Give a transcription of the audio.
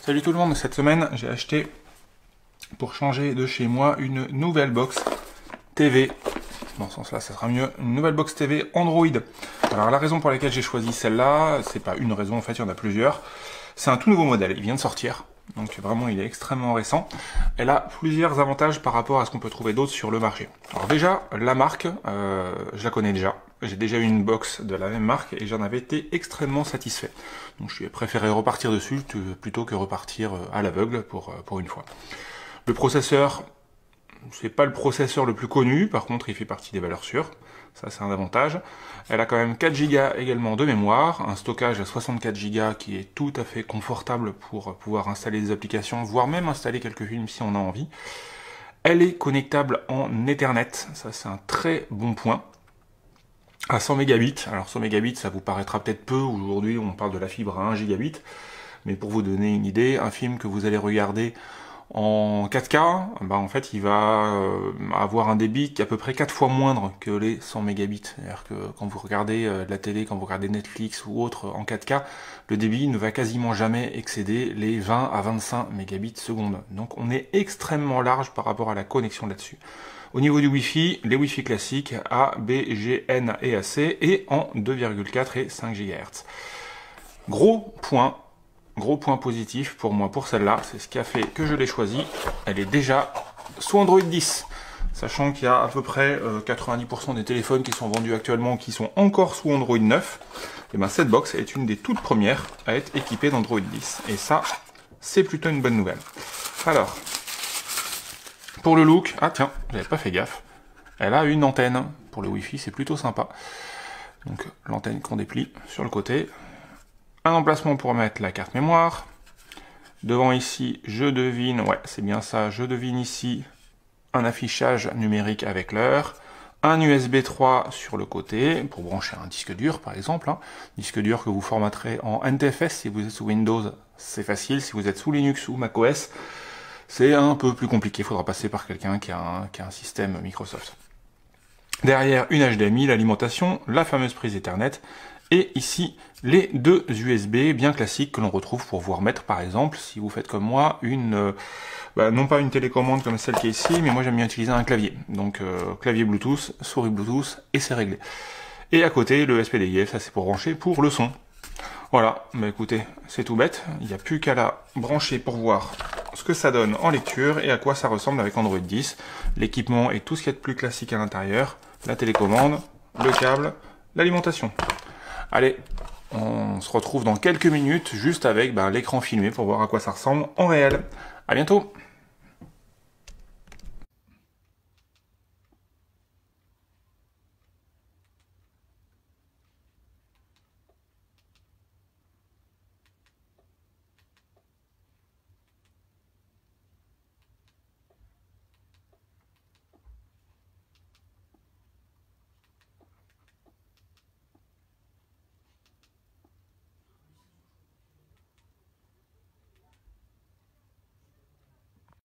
Salut tout le monde, cette semaine j'ai acheté pour changer de chez moi une nouvelle box TV. Dans ce sens là ça sera mieux, une nouvelle box TV Android. Alors la raison pour laquelle j'ai choisi celle-là, c'est pas une raison en fait, il y en a plusieurs. C'est un tout nouveau modèle, il vient de sortir. Donc vraiment il est extrêmement récent. Elle a plusieurs avantages par rapport à ce qu'on peut trouver d'autres sur le marché. Alors déjà, la marque, je la connais déjà. J'ai déjà eu une box de la même marque et j'en avais été extrêmement satisfait. Donc je préféré repartir dessus plutôt que repartir à l'aveugle pour une fois. Le processeur, c'est pas le processeur le plus connu, par contre il fait partie des valeurs sûres. Ça c'est un avantage. Elle a quand même 4 Go également de mémoire, un stockage à 64 Go qui est tout à fait confortable pour pouvoir installer des applications, voire même installer quelques films si on a envie. Elle est connectable en Ethernet, ça c'est un très bon point. À 100 mégabits, alors 100 mégabits ça vous paraîtra peut-être peu, aujourd'hui on parle de la fibre à 1 gigabit, mais pour vous donner une idée, un film que vous allez regarder en 4K, bah en fait il va avoir un débit qui est à peu près 4 fois moindre que les 100 mégabits. C'est-à-dire que quand vous regardez de la télé, quand vous regardez Netflix ou autre en 4K, le débit ne va quasiment jamais excéder les 20 à 25 mégabits seconde. Donc on est extrêmement large par rapport à la connexion là-dessus. Au niveau du Wi-Fi, les Wi-Fi classiques A, B, G, N et AC et en 2,4 et 5 GHz. Gros point positif pour moi pour celle-là, c'est ce qui a fait que je l'ai choisie. Elle est déjà sous Android 10. Sachant qu'il y a à peu près 90% des téléphones qui sont vendus actuellement qui sont encore sous Android 9. Et ben cette box est une des toutes premières à être équipée d'Android 10. Et ça, c'est plutôt une bonne nouvelle. Alors, pour le look, ah tiens, j'avais pas fait gaffe. Elle a une antenne. Pour le Wi-Fi, c'est plutôt sympa. Donc l'antenne qu'on déplie sur le côté. Un emplacement pour mettre la carte mémoire. Devant ici, je devine, ouais, c'est bien ça, je devine ici un affichage numérique avec l'heure. Un USB 3 sur le côté, pour brancher un disque dur par exemple. Disque dur que vous formaterez en NTFS si vous êtes sous Windows, c'est facile. Si vous êtes sous Linux ou macOS, c'est un peu plus compliqué, il faudra passer par quelqu'un qui a un système Microsoft. Derrière, une HDMI, l'alimentation, la fameuse prise Ethernet, et ici, les deux USB bien classiques que l'on retrouve pour vous remettre, par exemple, si vous faites comme moi, non pas une télécommande comme celle qui est ici, mais moi j'aime bien utiliser un clavier. Donc clavier Bluetooth, souris Bluetooth, et c'est réglé. Et à côté, le SPDIF, ça c'est pour brancher pour le son. Voilà, bah écoutez, c'est tout bête, il n'y a plus qu'à la brancher pour voir ce que ça donne en lecture et à quoi ça ressemble avec Android 10. L'équipement et tout ce qu'il y a de plus classique à l'intérieur, la télécommande, le câble, l'alimentation. Allez, on se retrouve dans quelques minutes juste avec l'écran filmé pour voir à quoi ça ressemble en réel. À bientôt!